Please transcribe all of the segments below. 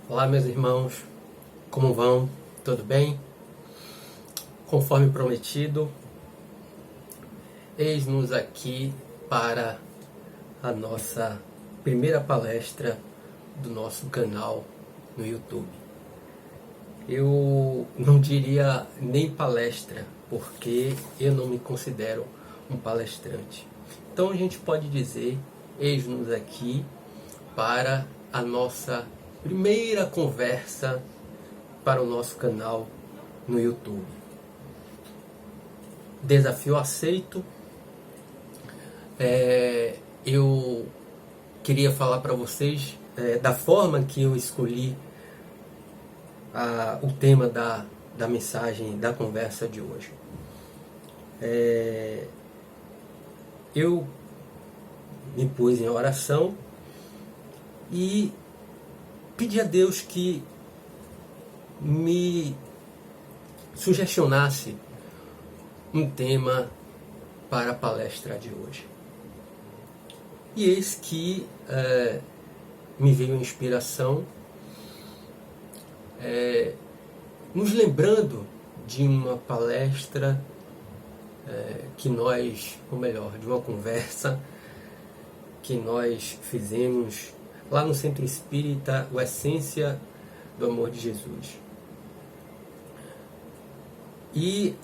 Olá, meus irmãos, como vão? Tudo bem? Conforme prometido, eis-nos aqui para a nossa primeira palestra do nosso canal no YouTube. Eu não diria nem palestra, porque eu não me considero um palestrante. Então a gente pode dizer, eis-nos aqui para a nossa primeira conversa para o nosso canal no YouTube. Desafio aceito. Eu queria falar para vocês da forma que eu escolhi o tema da mensagem, da conversa de hoje. Eu me pus em oração e pedi a Deus que me sugestionasse um tema para a palestra de hoje. E eis que me veio a inspiração, nos lembrando de uma palestra que nós, ou melhor, de uma conversa que nós fizemos lá no Centro Espírita, o Essência do Amor de Jesus. E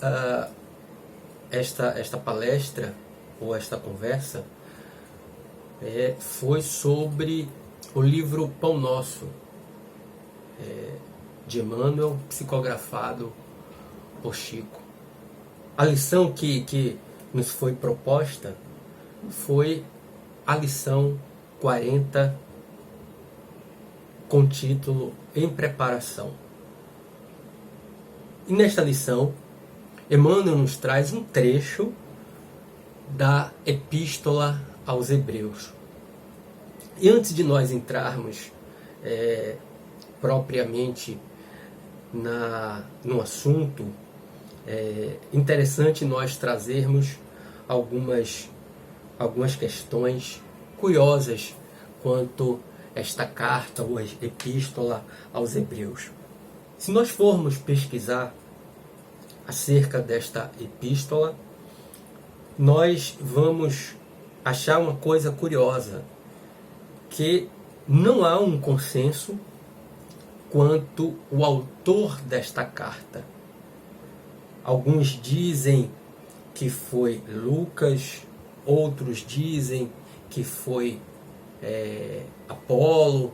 esta palestra, ou esta conversa, foi sobre o livro Pão Nosso, de Emmanuel, psicografado por Chico. A lição que nos foi proposta foi a lição 40, com o título Em Preparação. E nesta lição, Emmanuel nos traz um trecho da Epístola aos Hebreus. E antes de nós entrarmos propriamente no assunto, é interessante nós trazermos algumas questões curiosas quanto esta carta ou epístola aos Hebreus. Se nós formos pesquisar acerca desta epístola, nós vamos achar uma coisa curiosa, que não há um consenso quanto o autor desta carta. Alguns dizem que foi Lucas, outros dizem que foi Apolo,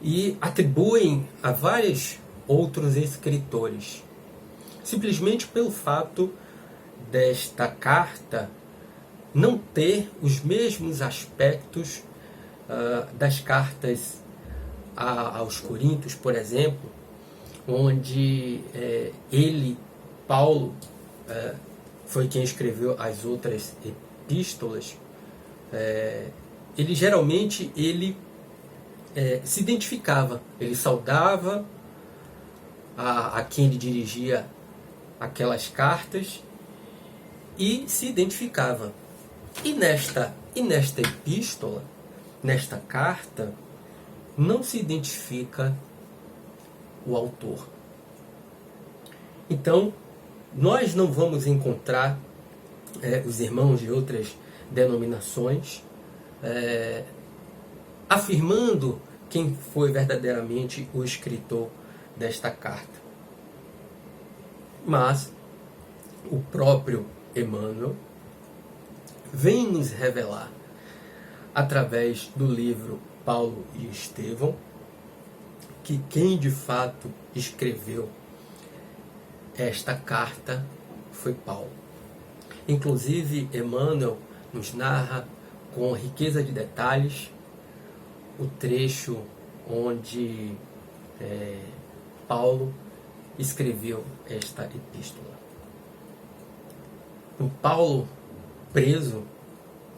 e atribuem a vários outros escritores, simplesmente pelo fato desta carta não ter os mesmos aspectos das cartas aos Coríntios, por exemplo, onde Paulo, foi quem escreveu as outras epístolas. Ele geralmente se identificava, ele saudava a quem ele dirigia aquelas cartas e se identificava. E nesta epístola, nesta carta, não se identifica o autor. Então, nós não vamos encontrar os irmãos de outras denominações afirmando quem foi verdadeiramente o escritor desta carta. Mas o próprio Emmanuel vem nos revelar, através do livro Paulo e Estevão, que quem de fato escreveu esta carta foi Paulo. Inclusive, Emmanuel nos narra com riqueza de detalhes o trecho onde Paulo escreveu esta epístola. O Paulo, preso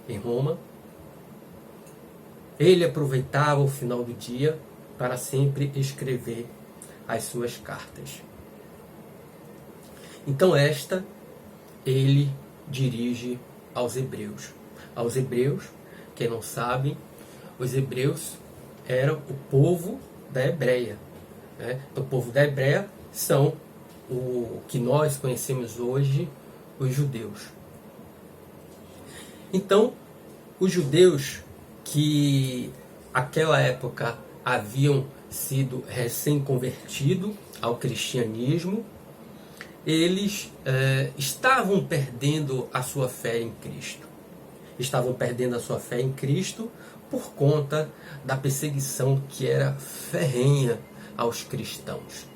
em Roma, ele aproveitava o final do dia para sempre escrever as suas cartas. Então ele dirige aos Hebreus. Quem não sabe, os hebreus eram o povo da Hebreia. Né? O povo da Hebreia são o que nós conhecemos hoje, os judeus. Então, os judeus que naquela época haviam sido recém-convertidos ao cristianismo, eles estavam perdendo a sua fé em Cristo. Estavam perdendo a sua fé em Cristo por conta da perseguição que era ferrenha aos cristãos.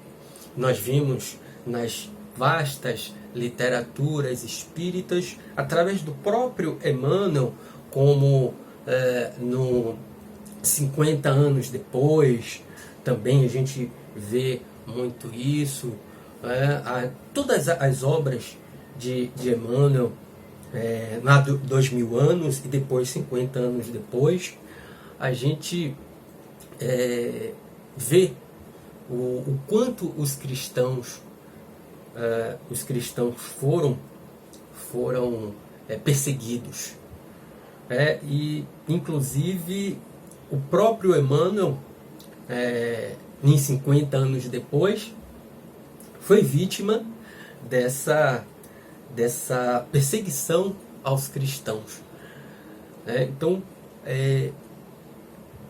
Nós vimos nas vastas literaturas espíritas, através do próprio Emmanuel, como no 50 anos depois, também a gente vê muito isso. Todas as obras de Emmanuel, há 2000 anos e depois 50 anos depois, a gente vê o quanto os cristãos foram perseguidos. E inclusive o próprio Emmanuel, em 50 anos depois, foi vítima dessa perseguição aos cristãos. Então,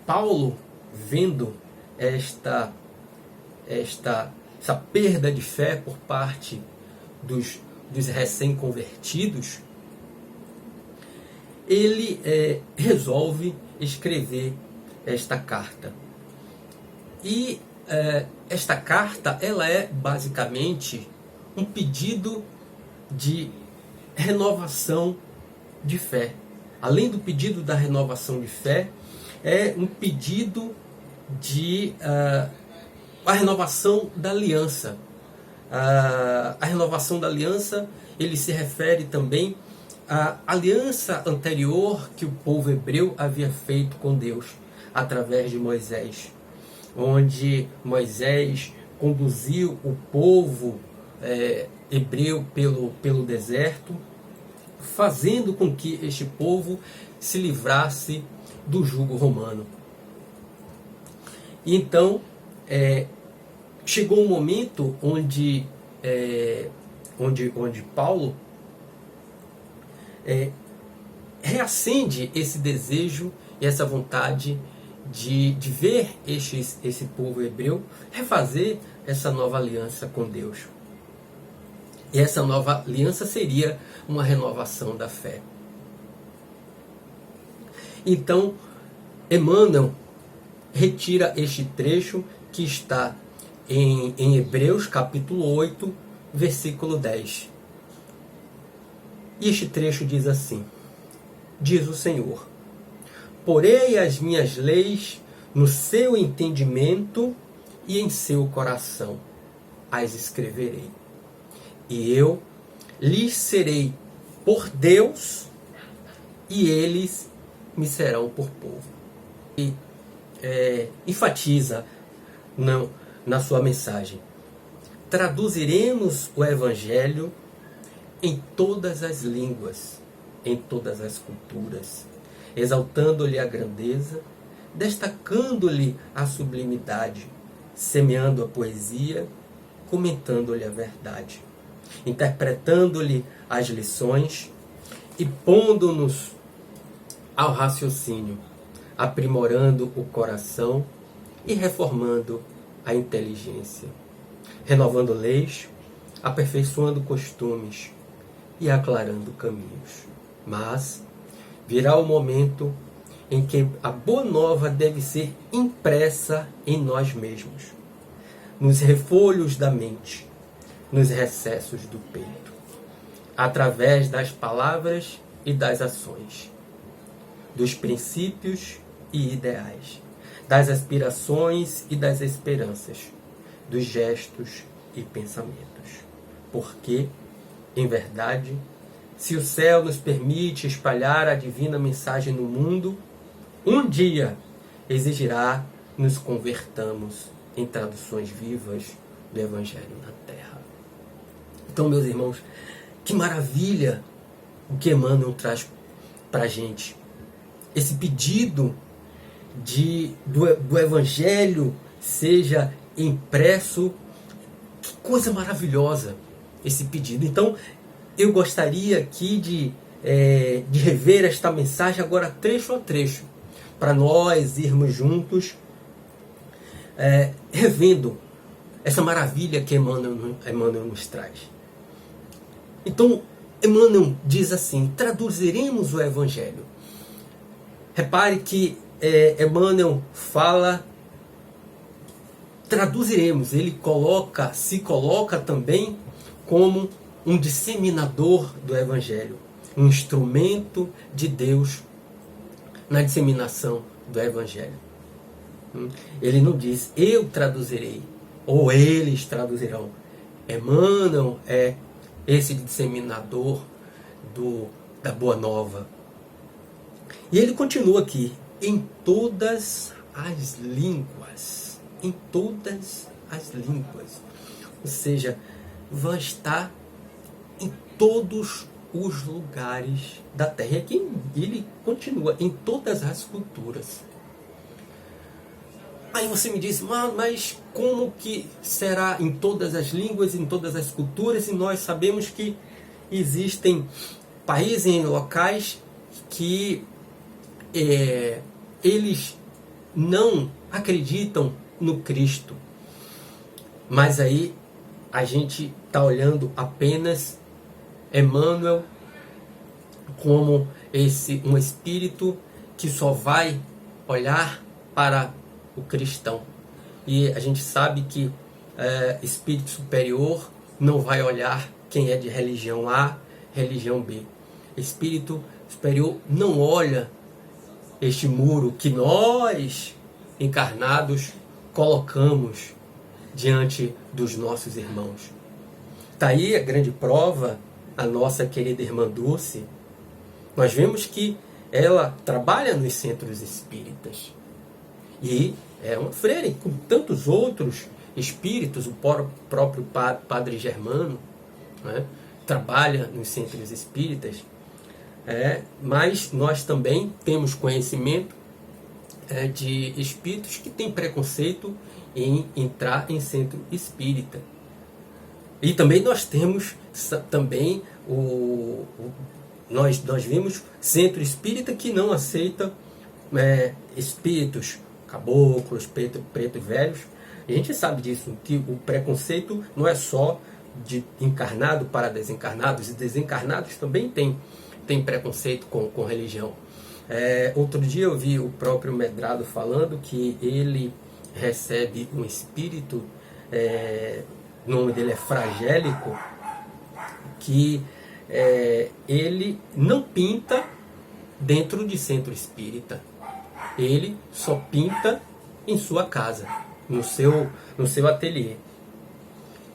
Paulo, vendo essa perda de fé por parte dos recém-convertidos, ele resolve escrever esta carta. E esta carta, ela é basicamente um pedido de renovação de fé. Além do pedido da renovação de fé, é um pedido de a renovação da aliança. A renovação da aliança, ele se refere também à aliança anterior que o povo hebreu havia feito com Deus, através de Moisés, onde Moisés conduziu o povo hebreu pelo deserto, fazendo com que este povo se livrasse do jugo romano. E então, chegou um momento onde Paulo reacende esse desejo e essa vontade de ver esse povo hebreu refazer essa nova aliança com Deus. E essa nova aliança seria uma renovação da fé. Então, Emmanuel retira este trecho que está em Hebreus capítulo 8, versículo 10. E este trecho diz assim: diz o Senhor: porei as minhas leis no seu entendimento e em seu coração as escreverei. E eu lhes serei por Deus, e eles me serão por povo. E enfatiza na sua mensagem: traduziremos o Evangelho em todas as línguas, em todas as culturas, exaltando-lhe a grandeza, destacando-lhe a sublimidade, semeando a poesia, comentando-lhe a verdade, interpretando-lhe as lições e pondo-nos ao raciocínio, aprimorando o coração e reformando a inteligência, renovando leis, aperfeiçoando costumes e aclarando caminhos. Mas virá o momento em que a boa nova deve ser impressa em nós mesmos, nos refolhos da mente, nos recessos do peito, através das palavras e das ações, dos princípios e ideais, das aspirações e das esperanças, dos gestos e pensamentos. Porque, em verdade, se o céu nos permite espalhar a divina mensagem no mundo, um dia exigirá nos convertamos em traduções vivas do Evangelho na Terra. Então, meus irmãos, que maravilha o que Emmanuel traz para a gente. Esse pedido do Evangelho seja impresso. Que coisa maravilhosa esse pedido. Então, eu gostaria aqui de rever esta mensagem agora trecho a trecho, para nós irmos juntos revendo essa maravilha que Emmanuel nos traz. Então, Emmanuel diz assim: traduziremos o Evangelho. Repare que Emmanuel fala, traduziremos, ele se coloca também como um disseminador do Evangelho, um instrumento de Deus na disseminação do Evangelho. Ele não diz, eu traduzirei, ou eles traduzirão. Emmanuel é esse disseminador da Boa Nova. E ele continua aqui, em todas as línguas. Em todas as línguas. Ou seja, vai estar em todos os lugares da Terra. E aqui ele continua, em todas as culturas. Aí você me diz, mas como que será em todas as línguas, em todas as culturas? E nós sabemos que existem países e locais que eles não acreditam no Cristo. Mas aí a gente está olhando apenas Emmanuel como um espírito que só vai olhar para o cristão. E a gente sabe que espírito superior não vai olhar quem é de religião A, religião B. Espírito superior não olha este muro que nós, encarnados, colocamos diante dos nossos irmãos. Está aí a grande prova, a nossa querida irmã Dulce. Nós vemos que ela trabalha nos centros espíritas. E é uma freira, com tantos outros espíritos, o próprio Padre Germano, né, trabalha nos centros espíritas. Mas nós também temos conhecimento de espíritos que têm preconceito em entrar em centro espírita. E também nós temos também nós vimos centro espírita que não aceita espíritos caboclos, pretos velhos. A gente sabe disso, que o preconceito não é só de encarnado para desencarnados, e desencarnados também tem preconceito com religião. Outro dia eu vi o próprio Medrado falando que ele recebe um espírito, o nome dele é Fragélico, que ele não pinta dentro de centro espírita. Ele só pinta em sua casa, no seu ateliê.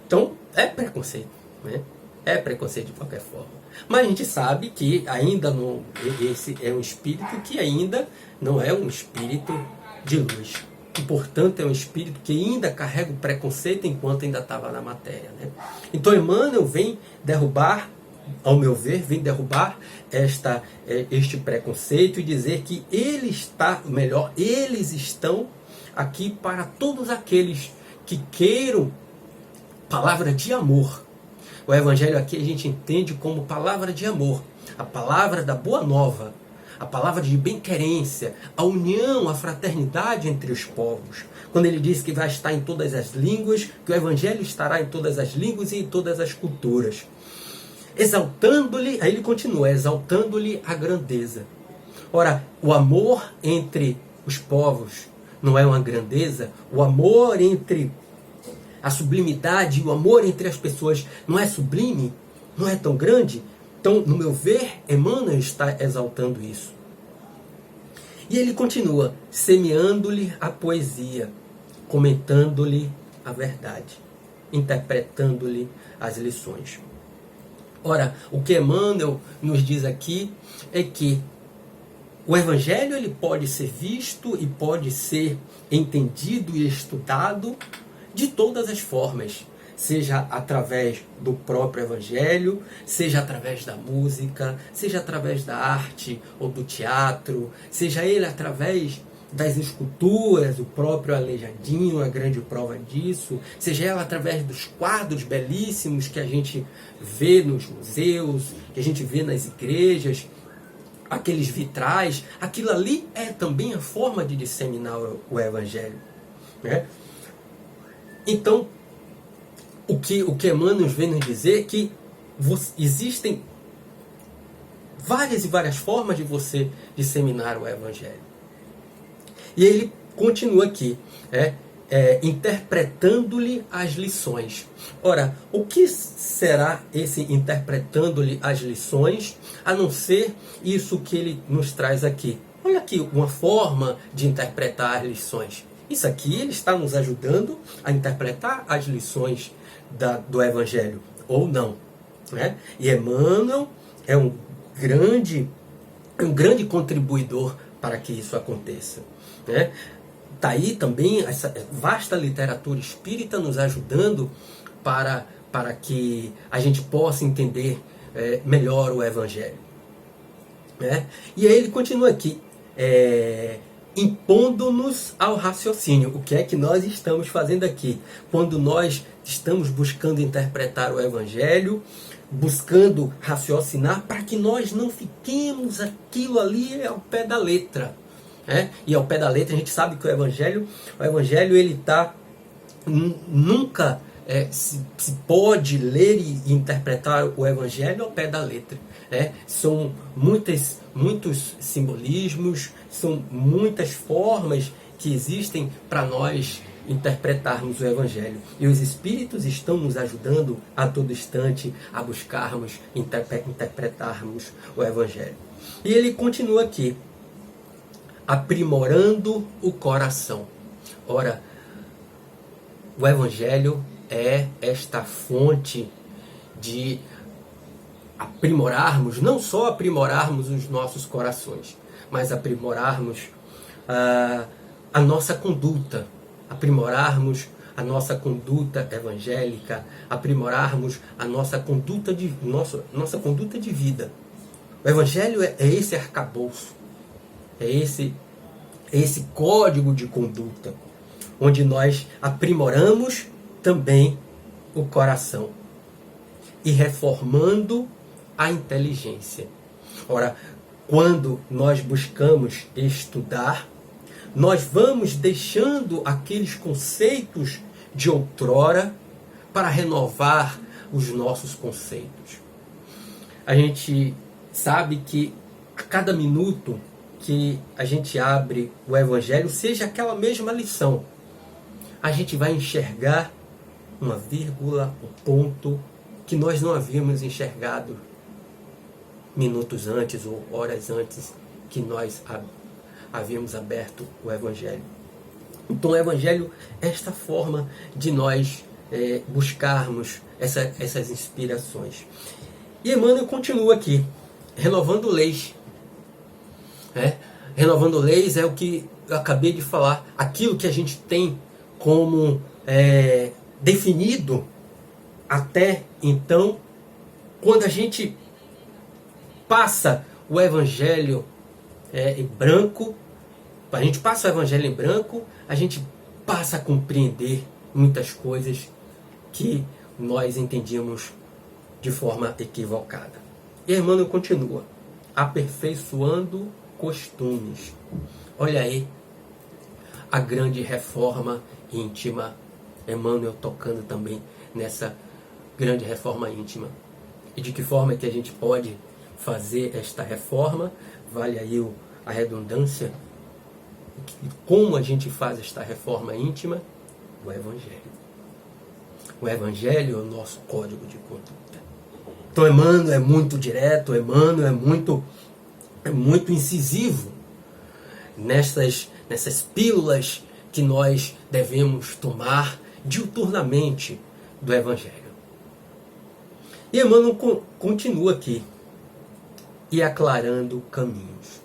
Então, é preconceito, né? É preconceito de qualquer forma. Mas a gente sabe que ainda não, esse é um espírito que ainda não é um espírito de luz. E, portanto, é um espírito que ainda carrega o preconceito enquanto ainda estava na matéria, né? Então, Emmanuel vem derrubar, ao meu ver, vem derrubar este preconceito e dizer que eles estão aqui para todos aqueles que queiram palavra de amor. O Evangelho aqui a gente entende como palavra de amor, a palavra da Boa Nova, a palavra de bem-querência, a união, a fraternidade entre os povos. Quando ele diz que vai estar em todas as línguas, que o Evangelho estará em todas as línguas e em todas as culturas. Exaltando-lhe, aí ele continua, exaltando-lhe a grandeza. Ora, o amor entre os povos não é uma grandeza? O amor entre a sublimidade, o amor entre as pessoas não é sublime? Não é tão grande? Então, no meu ver, Emmanuel está exaltando isso. E ele continua, semeando-lhe a poesia, comentando-lhe a verdade, interpretando-lhe as lições. Ora, o que Emmanuel nos diz aqui é que o Evangelho ele pode ser visto e pode ser entendido e estudado de todas as formas, seja através do próprio Evangelho, seja através da música, seja através da arte ou do teatro, seja ele através das esculturas, o próprio Aleijadinho, a grande prova disso, seja ela através dos quadros belíssimos que a gente vê nos museus, que a gente vê nas igrejas, aqueles vitrais, aquilo ali é também a forma de disseminar o Evangelho, né? Então, o que Emmanuel vem nos dizer é que existem várias e várias formas de você disseminar o Evangelho. E ele continua aqui, interpretando-lhe as lições. Ora, o que será esse interpretando-lhe as lições, a não ser isso que ele nos traz aqui? Olha aqui uma forma de interpretar as lições. Isso aqui ele está nos ajudando a interpretar as lições do Evangelho, ou não, né? E Emmanuel é um grande contribuidor para que isso aconteça, né? Está aí também essa vasta literatura espírita nos ajudando para que a gente possa entender melhor o Evangelho, né? E aí ele continua aqui, impondo-nos ao raciocínio. O que é que nós estamos fazendo aqui? Quando nós estamos buscando interpretar o Evangelho, buscando raciocinar, para que nós não fiquemos aquilo ali ao pé da letra. E ao pé da letra a gente sabe que o Evangelho ele está nunca se pode ler e interpretar o Evangelho ao pé da letra. São muitos simbolismos, são muitas formas que existem para nós interpretarmos o Evangelho. E os Espíritos estão nos ajudando a todo instante a buscarmos, interpretarmos o Evangelho. E ele continua aqui, aprimorando o coração. Ora, o Evangelho é esta fonte de aprimorarmos, não só aprimorarmos os nossos corações, mas aprimorarmos a nossa conduta, aprimorarmos a nossa conduta evangélica, aprimorarmos a nossa conduta de vida. O Evangelho é esse arcabouço, é esse código de conduta, onde nós aprimoramos também o coração e reformando a inteligência. Ora, quando nós buscamos estudar, nós vamos deixando aqueles conceitos de outrora para renovar os nossos conceitos. A gente sabe que a cada minuto que a gente abre o Evangelho, seja aquela mesma lição, a gente vai enxergar uma vírgula, um ponto que nós não havíamos enxergado minutos antes ou horas antes que nós havíamos aberto o Evangelho. Então o Evangelho é esta forma de nós buscarmos essas inspirações. E Emmanuel continua aqui, renovando leis. Renovando leis é o que eu acabei de falar, aquilo que a gente tem como definido até então, quando a gente passa o Evangelho em branco, a gente passa o Evangelho em branco, a gente passa a compreender muitas coisas que nós entendíamos de forma equivocada. E Emmanuel continua, aperfeiçoando costumes. Olha aí a grande reforma íntima, Emmanuel tocando também nessa grande reforma íntima. E de que forma é que a gente pode fazer esta reforma? Vale aí a redundância. Como a gente faz esta reforma íntima? O Evangelho. O Evangelho é o nosso código de conduta. Então Emmanuel é muito direto, Emmanuel é muito incisivo nessas pílulas que nós devemos tomar diuturnamente do Evangelho. E Emmanuel continua aqui, e aclarando caminhos.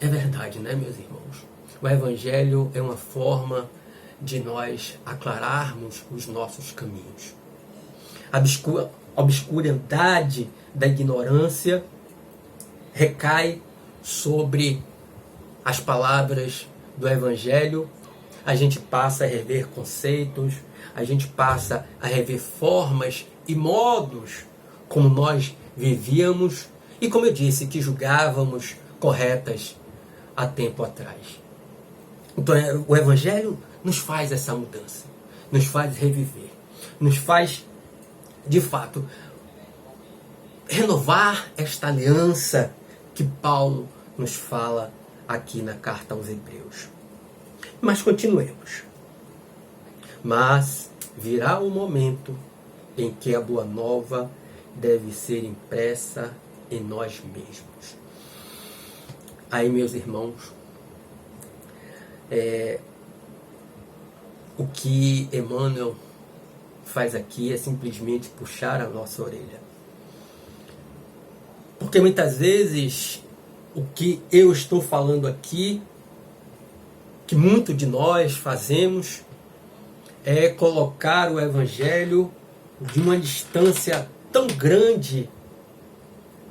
É verdade, né, meus irmãos? O Evangelho é uma forma de nós aclararmos os nossos caminhos. A obscuridade da ignorância recai sobre as palavras do Evangelho, a gente passa a rever conceitos, a gente passa a rever formas e modos como nós vivíamos e, como eu disse, que julgávamos corretas há tempo atrás. Então o Evangelho nos faz essa mudança, nos faz reviver, nos faz, de fato, renovar esta aliança que Paulo nos fala aqui na carta aos Hebreus. Mas continuemos. Mas virá o momento em que a boa nova deve ser impressa em nós mesmos. Aí, meus irmãos, o que Emmanuel faz aqui é simplesmente puxar a nossa orelha. Porque muitas vezes o que eu estou falando aqui, que muito de nós fazemos, é colocar o Evangelho de uma distância tão grande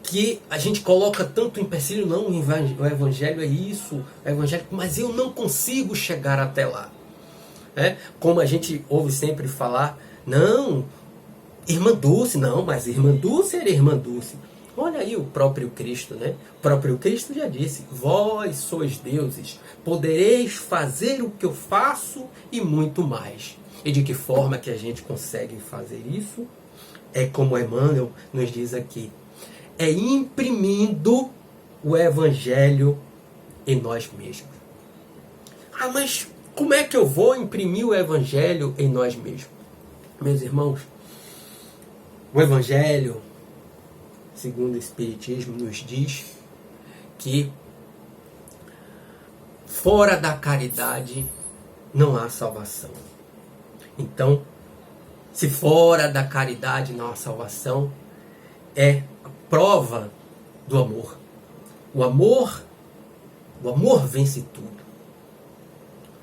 que a gente coloca tanto empecilho, não, o Evangelho é isso, o Evangelho, mas eu não consigo chegar até lá. Como a gente ouve sempre falar, não, Irmã Dulce, não, mas Irmã Dulce era Irmã Dulce. Olha aí o próprio Cristo, né? O próprio Cristo já disse, vós sois deuses, podereis fazer o que eu faço e muito mais. E de que forma que a gente consegue fazer isso? É como Emmanuel nos diz aqui, é imprimindo o Evangelho em nós mesmos. Ah, mas como é que eu vou imprimir o Evangelho em nós mesmos? Meus irmãos, o Evangelho, segundo o Espiritismo, nos diz que fora da caridade não há salvação. Então, se fora da caridade não há salvação, é a prova do amor. O amor vence tudo.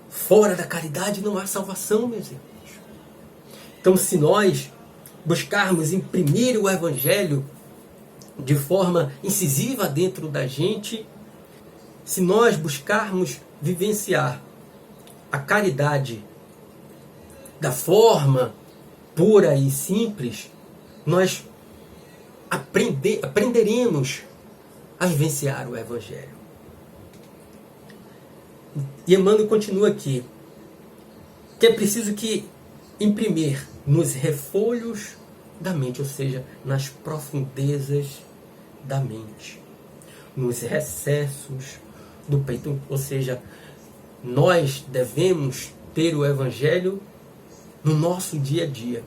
Fora da caridade não há salvação, meus irmãos. Então, se nós buscarmos imprimir o Evangelho de forma incisiva dentro da gente, se nós buscarmos vivenciar a caridade da forma pura e simples, nós aprenderemos a vivenciar o Evangelho. E Emmanuel continua aqui, que é preciso que imprimir nos refolhos da mente, ou seja, nas profundezas da mente, nos recessos do peito, ou seja, nós devemos ter o Evangelho no nosso dia a dia,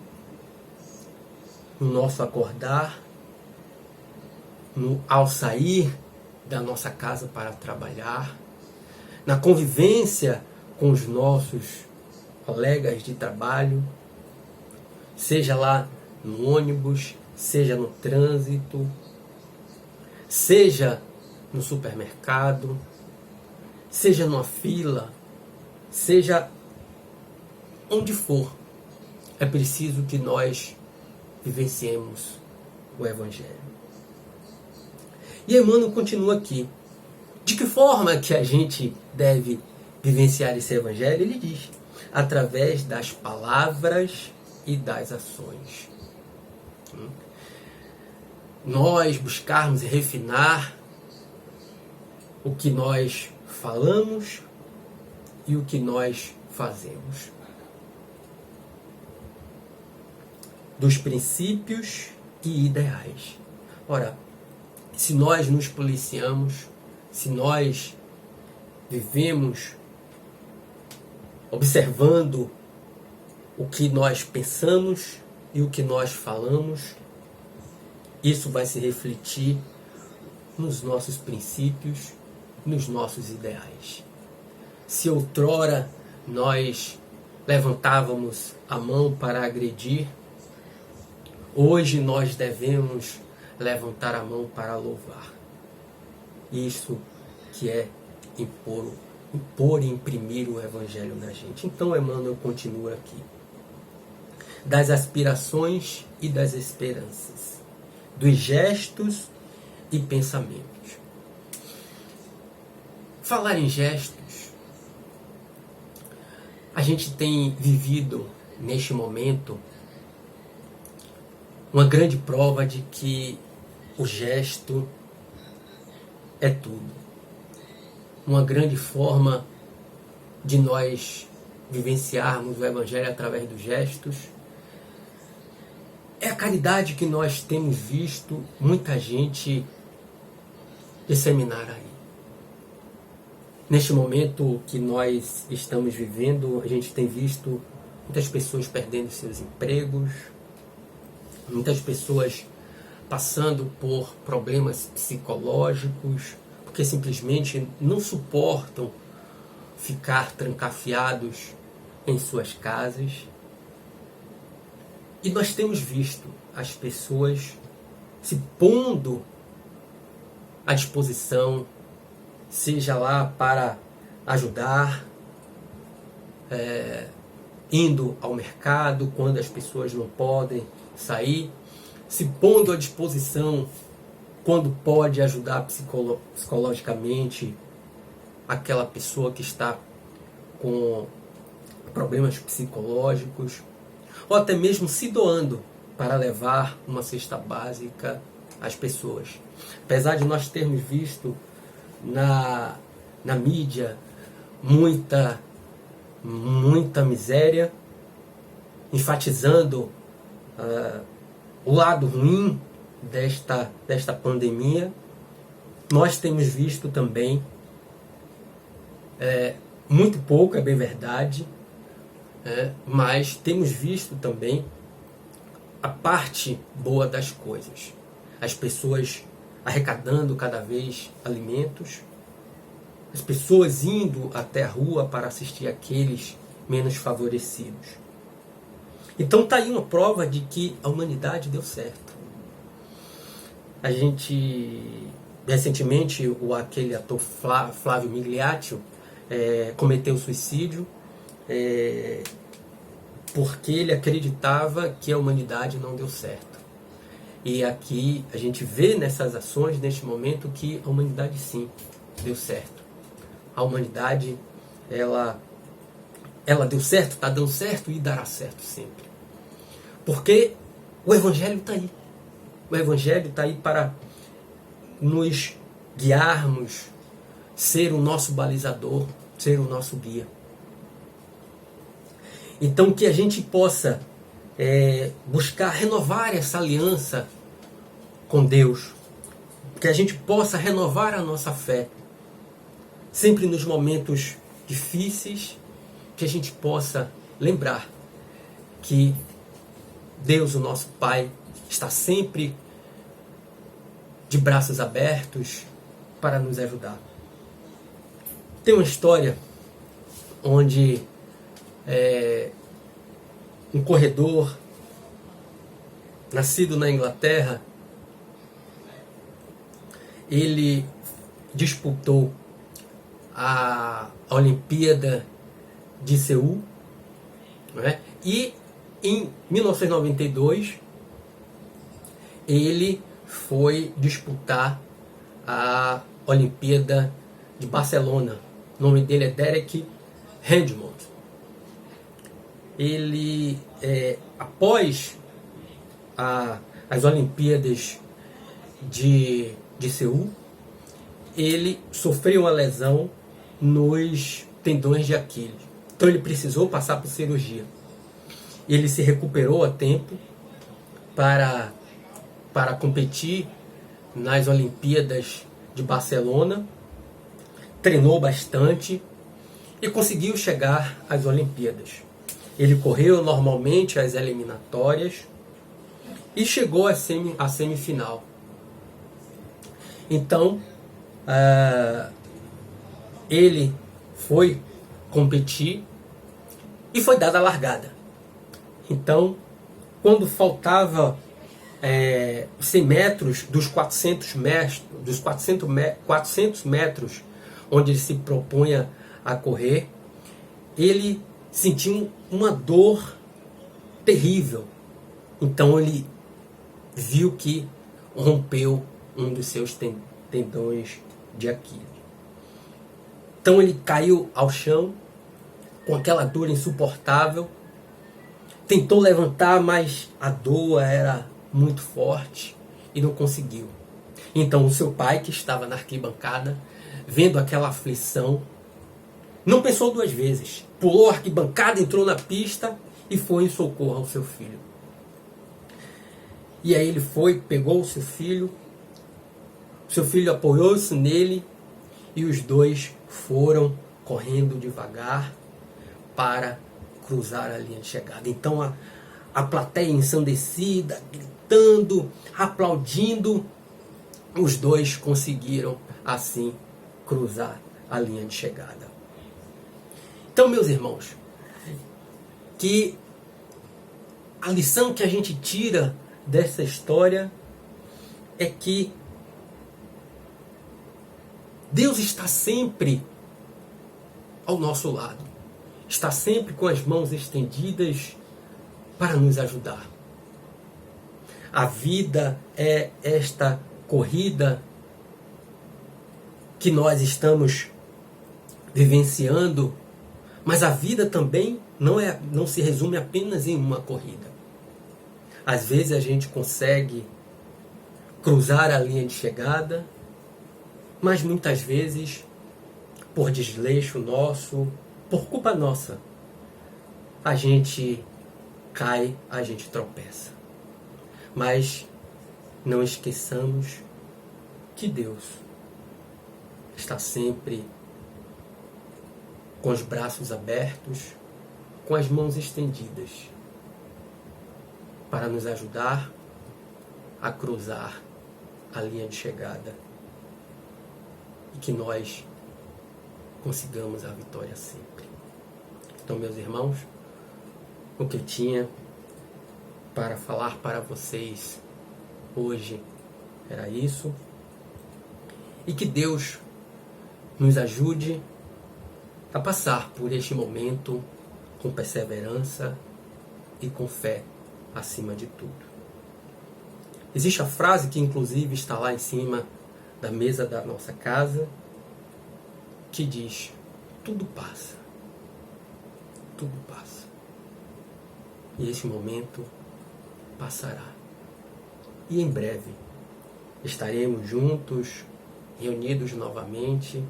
no nosso acordar, ao sair da nossa casa para trabalhar, na convivência com os nossos colegas de trabalho, seja lá no ônibus, seja no trânsito, seja no supermercado, seja numa fila, seja onde for, é preciso que nós vivenciemos o Evangelho. E Emmanuel continua aqui. De que forma que a gente deve vivenciar esse Evangelho? Ele diz, através das palavras e das ações. Nós buscarmos refinar o que nós falamos e o que nós fazemos. Dos princípios e ideais. Ora, se nós nos policiamos, se nós vivemos observando o que nós pensamos e o que nós falamos, isso vai se refletir nos nossos princípios, nos nossos ideais. Se outrora nós levantávamos a mão para agredir, hoje nós devemos levantar a mão para louvar. Isso que é impor e imprimir o Evangelho na gente. Então Emmanuel continua aqui. Das aspirações e das esperanças, dos gestos e pensamentos. falar em gestos, a gente tem vivido neste momento uma grande prova de que o gesto é tudo. Uma grande forma de nós vivenciarmos o Evangelho através dos gestos é a caridade que nós temos visto muita gente disseminar aí. Neste momento que nós estamos vivendo, a gente tem visto muitas pessoas perdendo seus empregos, muitas pessoas passando por problemas psicológicos, porque simplesmente não suportam ficar trancafiados em suas casas. E nós temos visto as pessoas se pondo à disposição, seja lá para ajudar, indo ao mercado quando as pessoas não podem sair, se pondo à disposição quando pode ajudar psicologicamente aquela pessoa que está com problemas psicológicos, ou até mesmo se doando para levar uma cesta básica às pessoas. Apesar de nós termos visto na mídia muita miséria, enfatizando o lado ruim desta pandemia, nós temos visto também, muito pouco, é bem verdade, mas temos visto também a parte boa das coisas. As pessoas arrecadando cada vez alimentos, as pessoas indo até a rua para assistir aqueles menos favorecidos. Então está aí uma prova de que a humanidade deu certo. A gente, recentemente, aquele ator Flávio Migliaccio cometeu suicídio porque ele acreditava que a humanidade não deu certo. E aqui a gente vê nessas ações, neste momento, que a humanidade sim deu certo. A humanidade, ela deu certo, está dando certo e dará certo sempre. Porque o Evangelho está aí. O Evangelho está aí para nos guiarmos, ser o nosso balizador, ser o nosso guia. Então que a gente possa buscar renovar essa aliança com Deus, que a gente possa renovar a nossa fé, sempre nos momentos difíceis, que a gente possa lembrar que Deus, o nosso Pai, está sempre de braços abertos para nos ajudar. Tem uma história onde um corredor nascido na Inglaterra, ele disputou a Olimpíada de Seul, não é? E em 1992 ele foi disputar a Olimpíada de Barcelona. O nome dele é Derek Redmond. Ele, após as Olimpíadas de Seul, ele sofreu uma lesão nos tendões de Aquiles. Então ele precisou passar por cirurgia. Ele se recuperou a tempo para competir nas Olimpíadas de Barcelona, treinou bastante e conseguiu chegar às Olimpíadas. Ele correu normalmente as eliminatórias e chegou à semifinal. Então, ele foi competir e foi dada a largada. Então, quando faltava 100 metros dos 400 metros onde ele se propunha a correr, ele sentiu uma dor terrível. Então ele viu que rompeu um dos seus tendões de Aquiles. Então ele caiu ao chão, com aquela dor insuportável, tentou levantar, mas a dor era muito forte e não conseguiu. Então o seu pai, que estava na arquibancada, vendo aquela aflição, não pensou duas vezes. Pulou a arquibancada, entrou na pista e foi em socorro ao seu filho. E aí ele foi, pegou o seu filho apoiou-se nele e os dois foram correndo devagar para cruzar a linha de chegada. Então a plateia ensandecida, gritando, aplaudindo, os dois conseguiram assim cruzar a linha de chegada. Então, meus irmãos, que a lição que a gente tira dessa história é que Deus está sempre ao nosso lado. Está sempre com as mãos estendidas para nos ajudar. A vida é esta corrida que nós estamos vivenciando, mas a vida também não se resume apenas em uma corrida. Às vezes a gente consegue cruzar a linha de chegada, mas muitas vezes, por desleixo nosso, por culpa nossa, a gente cai, a gente tropeça. Mas não esqueçamos que Deus está sempre com os braços abertos, com as mãos estendidas, para nos ajudar a cruzar a linha de chegada e que nós consigamos a vitória sempre. Então, meus irmãos, o que eu tinha para falar para vocês hoje era isso. E que Deus nos ajude a passar por este momento com perseverança e com fé acima de tudo. Existe a frase que inclusive está lá em cima da mesa da nossa casa, que diz: tudo passa. Tudo passa. E este momento passará. E em breve estaremos juntos, reunidos novamente,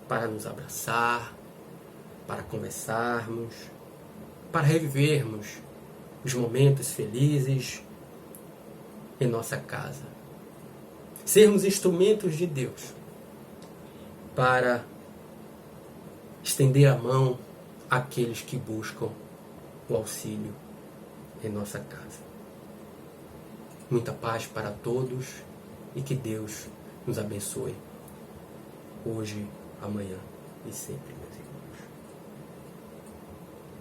para nos abraçar, para conversarmos, para revivermos os momentos felizes em nossa casa. Sermos instrumentos de Deus para estender a mão àqueles que buscam o auxílio em nossa casa. Muita paz para todos e que Deus nos abençoe hoje, amanhã e sempre, meus irmãos.